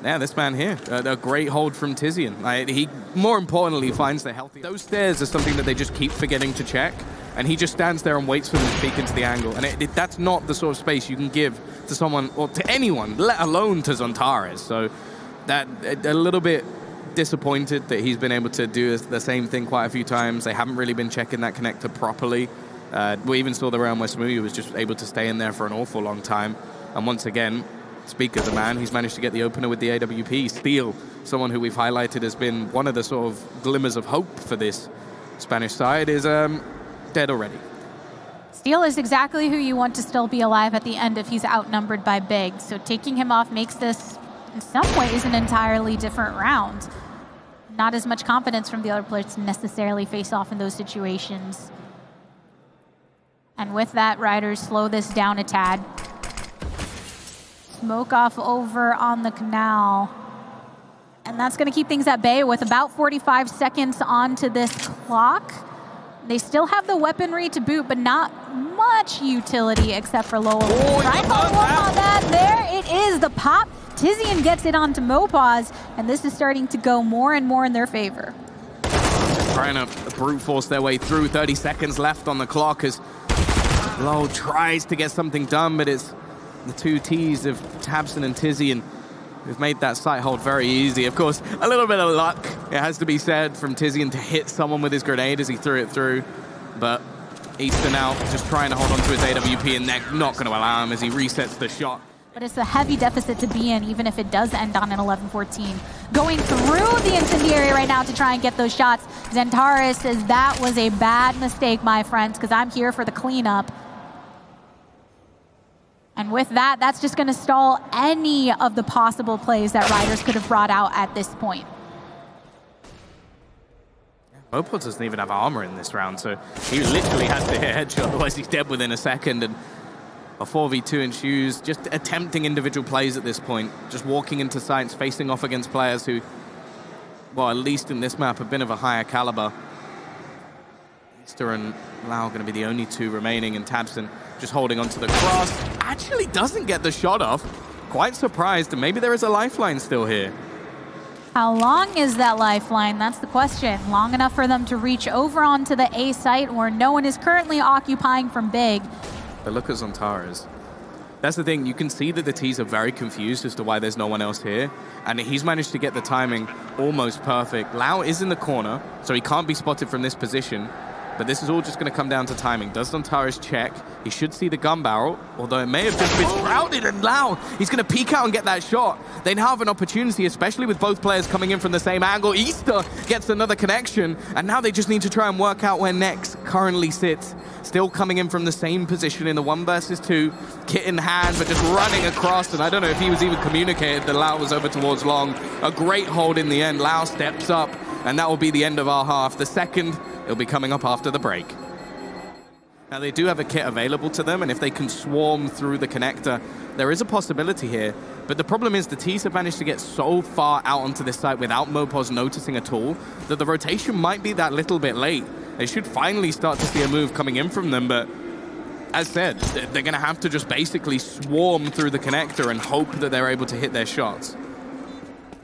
yeah, this man here, a great hold from Tizian. He, more importantly, finds the healthy. Those stairs are something that they just keep forgetting to check, and he just stands there and waits for them to peek into the angle. And that's not the sort of space you can give to someone, or to anyone, let alone to Xantares. So that, a little bit disappointed that he's been able to do the same thing quite a few times. They haven't really been checking that connector properly. We even saw the round where Smoothie was just able to stay in there for an awful long time. And once again, speak of the man, he's managed to get the opener with the AWP. Steel, someone who we've highlighted has been one of the sort of glimmers of hope for this Spanish side, is dead already. Steel is exactly who you want to still be alive at the end if he's outnumbered by Big. So taking him off makes this, in some ways, an entirely different round. Not as much confidence from the other players to necessarily face off in those situations. And with that, Riders slow this down a tad. Smoke off over on the canal. And that's going to keep things at bay with about 45 seconds onto this clock. They still have the weaponry to boot, but not much utility except for Lowell. Right on that. There it is, the pop. Tizian gets it onto Mopaz, and this is starting to go more and more in their favor. Trying to brute force their way through. 30 seconds left on the clock as Lowell tries to get something done, but it's the two Ts of Tabson and Tizian who've made that sight hold very easy. Of course, a little bit of luck, it has to be said, from Tizian to hit someone with his grenade as he threw it through. But Easter now just trying to hold on to his AWP, and they're not going to allow him as he resets the shot. But it's a heavy deficit to be in, even if it does end on an 11-14. Going through the incendiary right now to try and get those shots. Xantares says that was a bad mistake, my friends, because I'm here for the cleanup. And with that, that's just going to stall any of the possible plays that Riders could have brought out at this point. Mopaz doesn't even have armor in this round, so he literally has to hit a headshot, otherwise he's dead within a second. And a 4v2 in shoes, just attempting individual plays at this point, just walking into sites, facing off against players who, well, at least in this map, have been of a higher caliber. Easter and Lau are going to be the only two remaining, and Tabson just holding onto the cross. Actually doesn't get the shot off. Quite surprised, and maybe there is a lifeline still here. How long is that lifeline? That's the question. Long enough for them to reach over onto the A site where no one is currently occupying from Big. But look at Xantares. That's the thing, you can see that the T's are very confused as to why there's no one else here, and he's managed to get the timing almost perfect. Lau is in the corner, so he can't be spotted from this position, but this is all just going to come down to timing. Does Xantares check? He should see the gun barrel, although it may have just been shrouded, and Lau, he's going to peek out and get that shot. They now have an opportunity, especially with both players coming in from the same angle. Easter gets another connection, and now they just need to try and work out where Nex currently sits. Still coming in from the same position in the 1 versus 2, kit in hand, but just running across, and I don't know if he was even communicated that Lau was over towards long. A great hold in the end. Lau steps up, and that will be the end of our half. The second, it'll be coming up after the break. Now, they do have a kit available to them, and if they can swarm through the connector, there is a possibility here. But the problem is the T's have managed to get so far out onto this site without Mopos noticing at all that the rotation might be that little bit late. They should finally start to see a move coming in from them, but as said, they're going to have to just basically swarm through the connector and hope that they're able to hit their shots.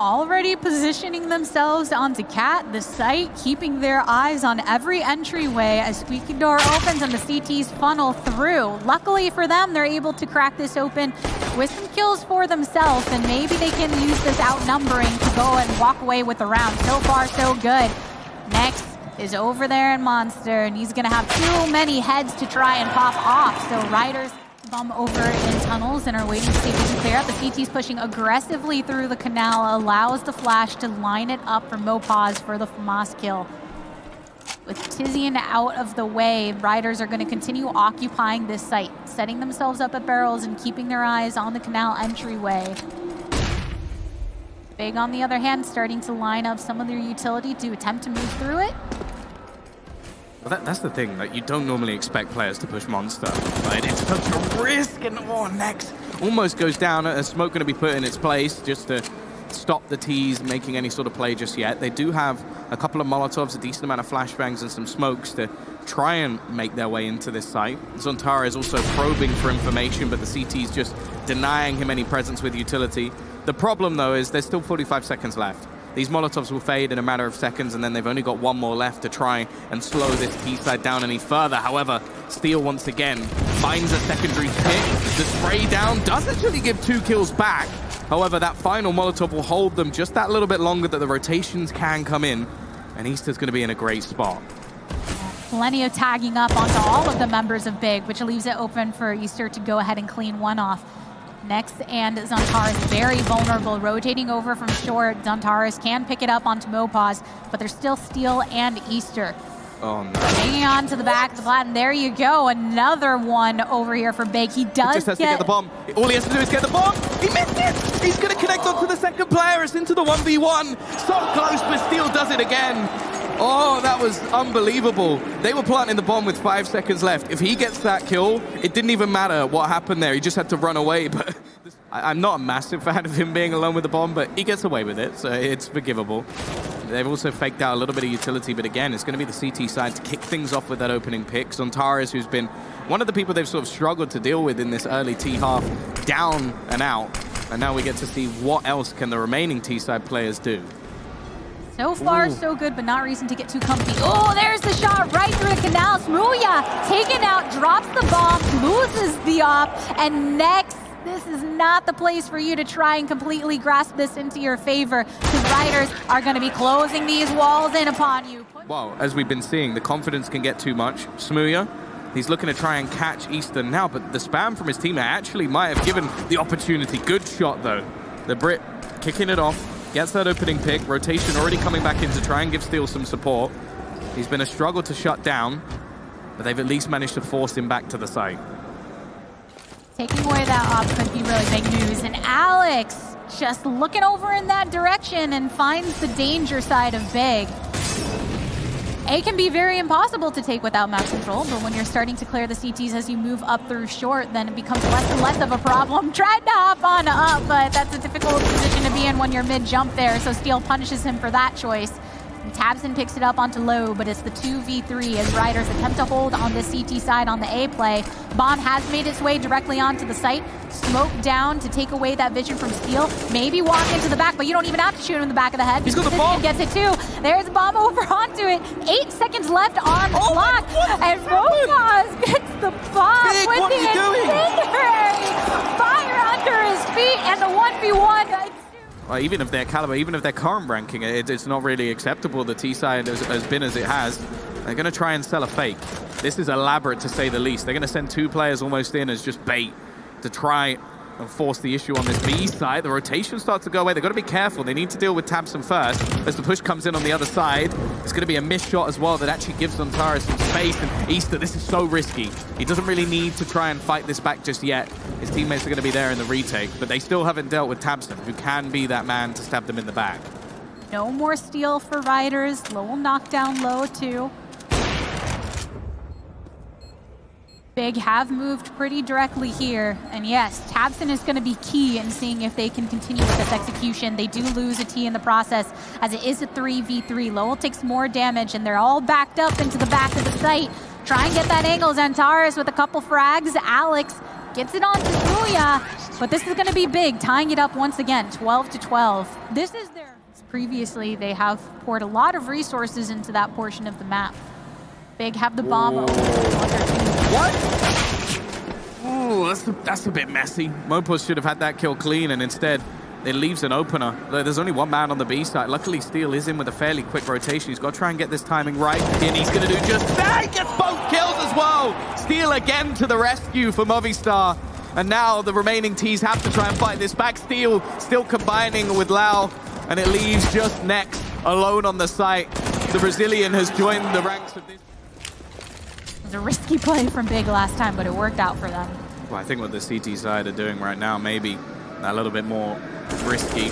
Already positioning themselves onto Cat, the site, keeping their eyes on every entryway as Squeaky Door opens and the CTs funnel through. Luckily for them, they're able to crack this open with some kills for themselves, and maybe they can use this outnumbering to go and walk away with the round. So far, so good. Next is over there in Monster, and he's going to have too many heads to try and pop off. So Riders bum over in tunnels and are waiting to see if they can clear out. The CT's pushing aggressively through the canal, allows the flash to line it up for Mopos for the FAMAS kill. With Tizian out of the way, Riders are going to continue occupying this site, setting themselves up at barrels and keeping their eyes on the canal entryway. Big, on the other hand, starting to line up some of their utility to attempt to move through it. Well, that's the thing, like, you don't normally expect players to push Monster. Right? It's such a risk, and next almost goes down. A smoke going to be put in its place just to stop the T's making any sort of play just yet. They do have a couple of Molotovs, a decent amount of flashbangs, and some smokes to try and make their way into this site. Zontara is also probing for information, but the CT's just denying him any presence with utility. The problem, though, is there's still 45 seconds left. These Molotovs will fade in a matter of seconds, and then they've only got one more left to try and slow this T side down any further. However, Steel once again finds a secondary pick. The spray down does actually give 2 kills back. However, that final Molotov will hold them just that little bit longer that the rotations can come in, and Easter's going to be in a great spot. Plenty of tagging up onto all of the members of Big, which leaves it open for Easter to go ahead and clean one off. Next, and Zontaris very vulnerable, rotating over from short. Zontaris can pick it up onto Mopos, but there's still Steel and Easter. Oh, no. Hanging on to the back of the plat, and there you go. Another one over here for Big. He does just has to get the bomb. All he has to do is get the bomb. He missed it. He's going to connect onto the second player. It's into the 1v1. So close, but Steel does it again. Oh, that was unbelievable. They were planting the bomb with 5 seconds left. If he gets that kill, it didn't even matter what happened there. He just had to run away. But I'm not a massive fan of him being alone with the bomb, but he gets away with it, so it's forgivable. They've also faked out a little bit of utility, but again, it's going to be the CT side to kick things off with that opening pick. Zontaris, who's been one of the people they've sort of struggled to deal with in this early T half, down and out. And now we get to see what else can the remaining T side players do. So far, so good, but not reason to get too comfy. Oh, there's the shot right through the canal. Smooya taken out, drops the bomb, loses the op, and next, this is not the place for you to try and completely grasp this into your favor, because Riders are going to be closing these walls in upon you. Well, as we've been seeing, the confidence can get too much. Smooya, he's looking to try and catch Eastern now, but the spam from his teammate actually might have given the opportunity. Good shot, though. The Brit kicking it off. Gets that opening pick. Rotation already coming back in to try and give Steel some support. He's been a struggle to shut down, but they've at least managed to force him back to the site. Taking away that op could be really big news. And Alex just looking over in that direction and finds the danger side of Big. A can be very impossible to take without map control, but when you're starting to clear the CTs as you move up through short, then it becomes less and less of a problem. Tried to hop on up, but that's a difficult position to be in when you're mid-jump there, so Steel punishes him for that choice. And Tabson picks it up onto low, but it's the 2v3 as Riders attempt to hold on the CT side on the A play. Bomb has made its way directly onto the site. Smoke down to take away that vision from Steel. Maybe walk into the back, but you don't even have to shoot him in the back of the head. He's got the bomb. Gets it too. There's the bomb over onto it. 8 seconds left on the clock. And Mopos gets the bomb Big, with the incendiary. Fire under his feet and the 1v1. Even if their caliber, even if their current ranking, it's not really acceptable. The T side has been as it has. They're going to try and sell a fake. This is elaborate, to say the least. They're going to send 2 players almost in as just bait to try and force the issue on this B side. The rotation starts to go away. They've got to be careful. They need to deal with Tabson first. As the push comes in on the other side, it's going to be a missed shot as well that actually gives Zontaris some space. And Easter, this is so risky. He doesn't really need to try and fight this back just yet. His teammates are going to be there in the retake, but they still haven't dealt with Tabson, who can be that man to stab them in the back. No more steal for Riders. Low knockdown low too. Big have moved pretty directly here. And yes, tabseN is going to be key in seeing if they can continue with this execution. They do lose a T in the process, as it is a 3v3. Lowell takes more damage, and they're all backed up into the back of the site. Try and get that angle. Xantares with a couple frags. Alex gets it on to Sevilla, but this is going to be big, tying it up once again, 12-12. This is their... Previously, they have poured a lot of resources into that portion of the map. Big have the bomb over their team. What? Ooh, that's a bit messy. Mopos should have had that kill clean, and instead it leaves an opener. There's only one man on the B side. Luckily, Steel is in with a fairly quick rotation. He's got to try and get this timing right, and he's going to do just that. He gets both kills as well. Steel again to the rescue for Movistar. And now the remaining Ts have to try and fight this back. Steel still combining with Lau, and it leaves just Next alone on the site. The Brazilian has joined the ranks of this. It was a risky play from Big last time, but it worked out for them. Well, I think what the CT side are doing right now, maybe a little bit more risky.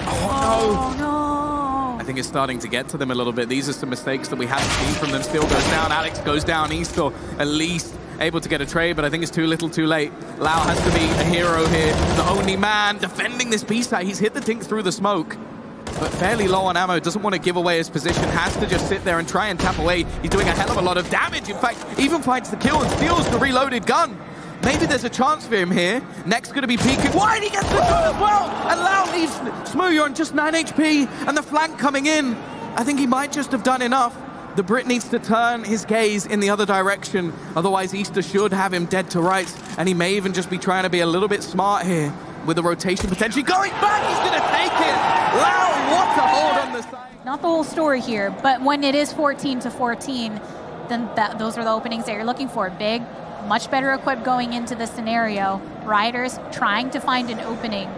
Oh, no! I think it's starting to get to them a little bit. These are some mistakes that we haven't seen from them. Steel goes down, Alex goes down, Easter at least able to get a trade, but I think it's too little too late. Lau has to be a hero here. The only man defending this B side. He's hit the Tink through the smoke, but fairly low on ammo. Doesn't want to give away his position. Has to just sit there and try and tap away. He's doing a hell of a lot of damage. In fact, even finds the kill and steals the reloaded gun. Maybe there's a chance for him here. Next going to be peeking. Why did he get the shot as well? And Lau leaves Smooya on just 9 HP, and the flank coming in. I think he might just have done enough. The Brit needs to turn his gaze in the other direction. Otherwise, Easter should have him dead to rights. And he may even just be trying to be a little bit smart here with the rotation potentially going back. He's going to take it. Lau, what a hold on the side. Not the whole story here, but when it is 14-14, then those are the openings that you're looking for. Big, much better equipped going into the scenario. Riders trying to find an opening.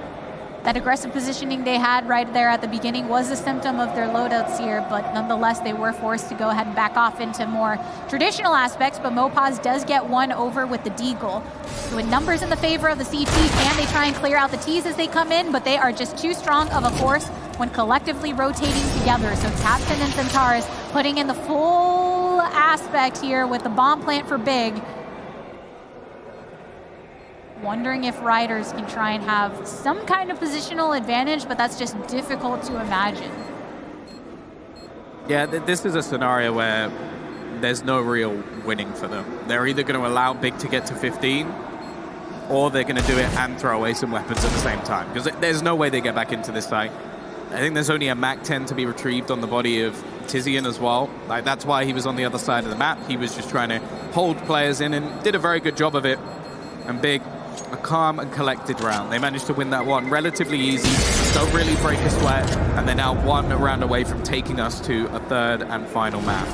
That aggressive positioning they had right there at the beginning was a symptom of their loadouts here, but nonetheless, they were forced to go ahead and back off into more traditional aspects, but Mopaz does get one over with the Deagle. So with numbers in the favor of the CT, can they try and clear out the Ts as they come in? But they are just too strong of a force when collectively rotating together. So tabseN and Xantares putting in the full aspect here with the bomb plant for Big. Wondering if Riders can try and have some kind of positional advantage, but that's just difficult to imagine. Yeah, this is a scenario where there's no real winning for them. They're either going to allow Big to get to 15, or they're going to do it and throw away some weapons at the same time, because there's no way they get back into this site. I think there's only a MAC-10 to be retrieved on the body of Tizian as well. Like, that's why he was on the other side of the map. He was just trying to hold players in and did a very good job of it. And Big, a calm and collected round. They managed to win that one relatively easy, don't really break a sweat, and they're now one round away from taking us to a third and final map.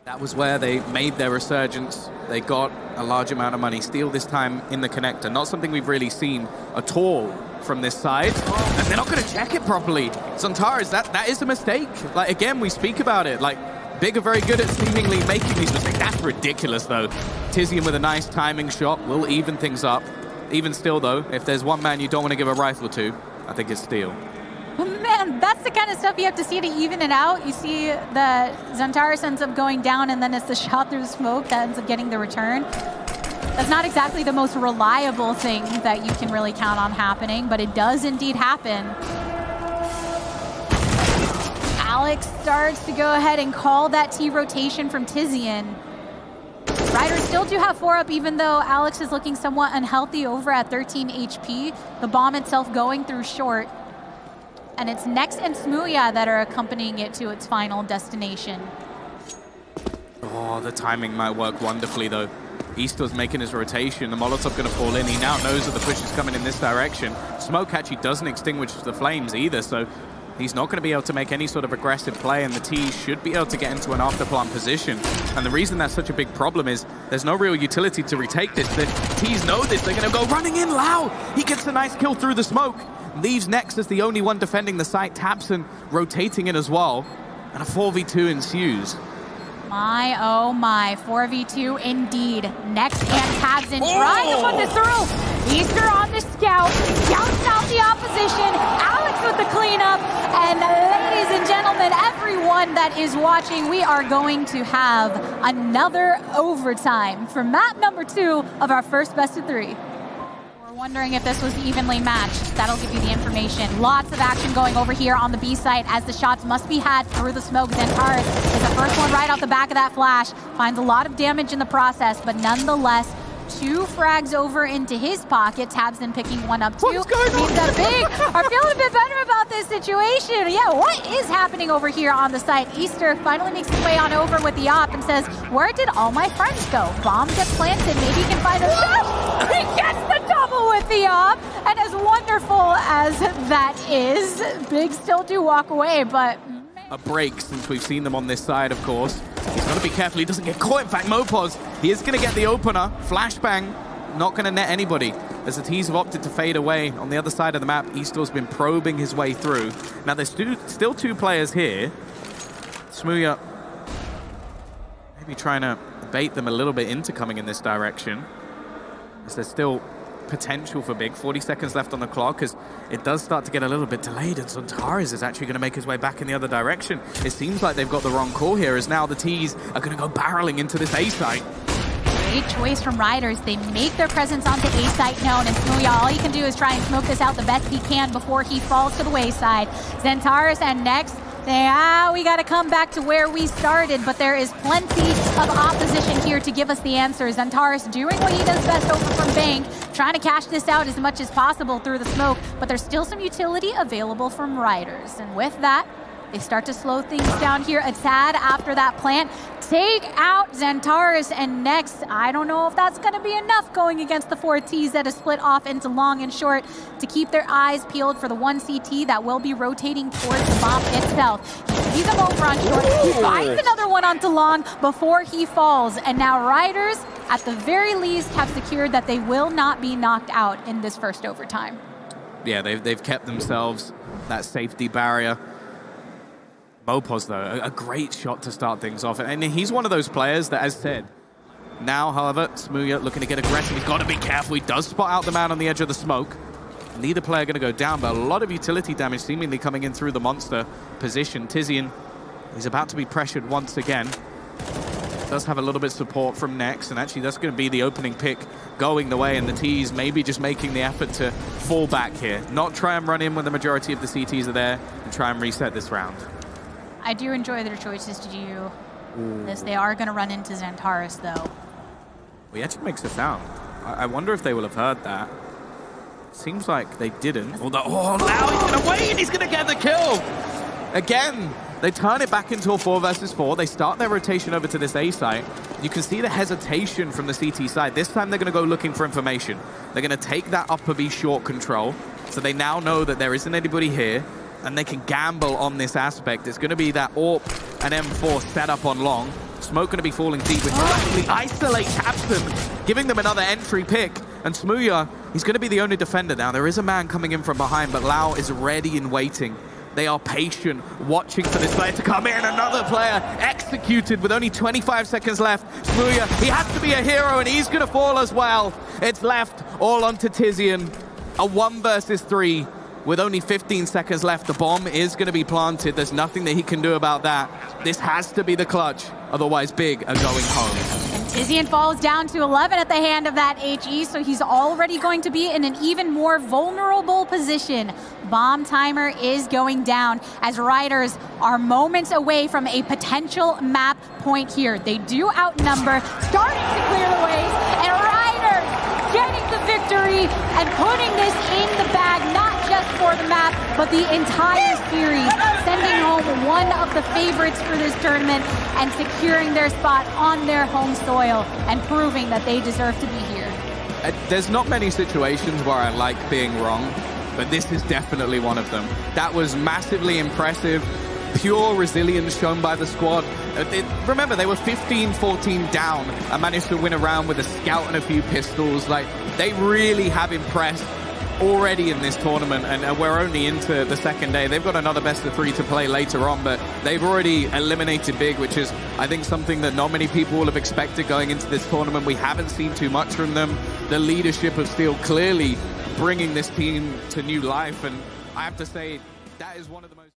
That was where they made their resurgence. They got a large amount of money. Steel this time in the connector. Not something we've really seen at all from this side. And they're not going to check it properly. Xantares, that is a mistake. Like, again, we speak about it. Like, Big are very good at seemingly making these mistakes. That's ridiculous, though. Tizian with a nice timing shot will even things up. Even still, though, if there's one man you don't want to give a rifle to, I think it's Steel. Man, that's the kind of stuff you have to see to even it out. You see the Xantares ends up going down, and then it's the shot through smoke that ends up getting the return. That's not exactly the most reliable thing that you can really count on happening, but it does indeed happen. Alex starts to go ahead and call that T rotation from Tizian. Riders still do have 4-up, even though Alex is looking somewhat unhealthy over at 13 HP. The bomb itself going through short. And it's Next and Smooya that are accompanying it to its final destination. Oh, the timing might work wonderfully, though. Easter's making his rotation. The Molotov going to fall in. He now knows that the push is coming in this direction. Smoke actually doesn't extinguish the flames either, so he's not going to be able to make any sort of aggressive play, and the T should be able to get into an afterplant position. And the reason that's such a big problem is there's no real utility to retake this. The Ts know this. They're going to go running in. Lau, he gets a nice kill through the smoke. Leaves Next as the only one defending the site. tabseN rotating in as well. And a 4v2 ensues. My, oh my, 4v2 indeed. Next and tabseN trying to put this through. Easter on the scout, scouts out the opposition. Alex with the cleanup, and ladies gentlemen, everyone that is watching, we are going to have another overtime for map number 2 of our first best of 3. We're wondering if this was evenly matched. That'll give you the information. Lots of action going over here on the B site as the shots must be had through the smoke. Xantares is the first one right off the back of that flash. Finds a lot of damage in the process, but nonetheless, 2 frags over into his pocket. Tabsden picking one up too. What's going on? Means that Big are feeling a bit better about this situation. Yeah, what is happening over here on the site? Easter finally makes his way on over with the op and says, where did all my friends go? Bomb gets planted, maybe he can find a shot. He gets the double with the op. And as wonderful as that is, Big still do walk away, but... A break since we've seen them on this side, of course. He's got to be careful he doesn't get caught. In fact, Mopos, he is going to get the opener. Flashbang, not going to net anybody. As the T's have opted to fade away on the other side of the map, Eastor's been probing his way through. Now, there's still 2 players here. Smooya maybe trying to bait them a little bit into coming in this direction. As there's still potential for Big. 40 seconds left on the clock as it does start to get a little bit delayed, and Xantares is actually going to make his way back in the other direction. It seems like they've got the wrong call here, as now the T's are going to go barreling into this A site. Great choice from Riders. They make their presence onto A site known, and Smooya, all he can do is try and smoke this out the best he can before he falls to the wayside. Xantares and next, we got to come back to where we started, but there is plenty of opposition here to give us the answers. Xantares doing what he does best over from Bank, trying to cash this out as much as possible through the smoke, but there's still some utility available from Riders. And with that, they start to slow things down here a tad after that plant. Take out Xantares, and next, I don't know if that's going to be enough going against the 4 Ts that are split off into long and short to keep their eyes peeled for the 1 CT that will be rotating towards the bomb itself. He sees him over on short. He finds another one onto long before he falls, and now Riders, at the very least, have secured that they will not be knocked out in this first overtime. Yeah, they've kept themselves that safety barrier. Mopos, though, a great shot to start things off. And he's one of those players that, as said, now, however, Smooya looking to get aggressive. He's got to be careful. He does spot out the man on the edge of the smoke. Neither player going to go down, but a lot of utility damage seemingly coming in through the monster position. Tizian, he's about to be pressured once again. Does have a little bit of support from Nex, and actually that's going to be the opening pick going the way, and the T's maybe just making the effort to fall back here. Not try and run in when the majority of the CTs are there, and try and reset this round. I do enjoy their choices to do this. They are going to run into Xantares, though. Well, he actually makes a sound. I wonder if they will have heard that. Seems like they didn't. Although, now he's going to wait, and he's going to get the kill! Again, they turn it back into a 4 versus 4. They start their rotation over to this A site. You can see the hesitation from the CT side. This time they're going to go looking for information. They're going to take that upper B short control. So they now know that there isn't anybody here, and they can gamble on this aspect. It's going to be that AWP and M4 set up on long. Smoke going to be falling deep, which will actually isolate Tabsden, giving them another entry pick. And Smooya, he's going to be the only defender now. There is a man coming in from behind, but Lau is ready and waiting. They are patient, watching for this player to come in. Another player executed with only 25 seconds left. Smooya, he has to be a hero, and he's going to fall as well. It's left all onto Tizian. A 1 versus 3. With only 15 seconds left, the bomb is going to be planted. There's nothing that he can do about that. This has to be the clutch. Otherwise, Big are going home. And Tizian falls down to 11 at the hand of that HE, so he's already going to be in an even more vulnerable position. Bomb timer is going down as Riders are moments away from a potential map point here. They do outnumber, starting to clear the ways, and Riders getting the victory and putting this in the bag, not just for the map, but the entire series, sending home one of the favorites for this tournament and securing their spot on their home soil and proving that they deserve to be here. There's not many situations where I like being wrong, but this is definitely one of them. That was massively impressive. Pure resilience shown by the squad. Remember, they were 15-14 down and managed to win a round with a scout and a few pistols. Like, they really have impressed already in this tournament, and we're only into the second day. They've got another best of 3 to play later on, but they've already eliminated Big, which is, I think, something that not many people will have expected going into this tournament. We haven't seen too much from them. The leadership of Steel clearly bringing this team to new life, and I have to say, that is one of the most...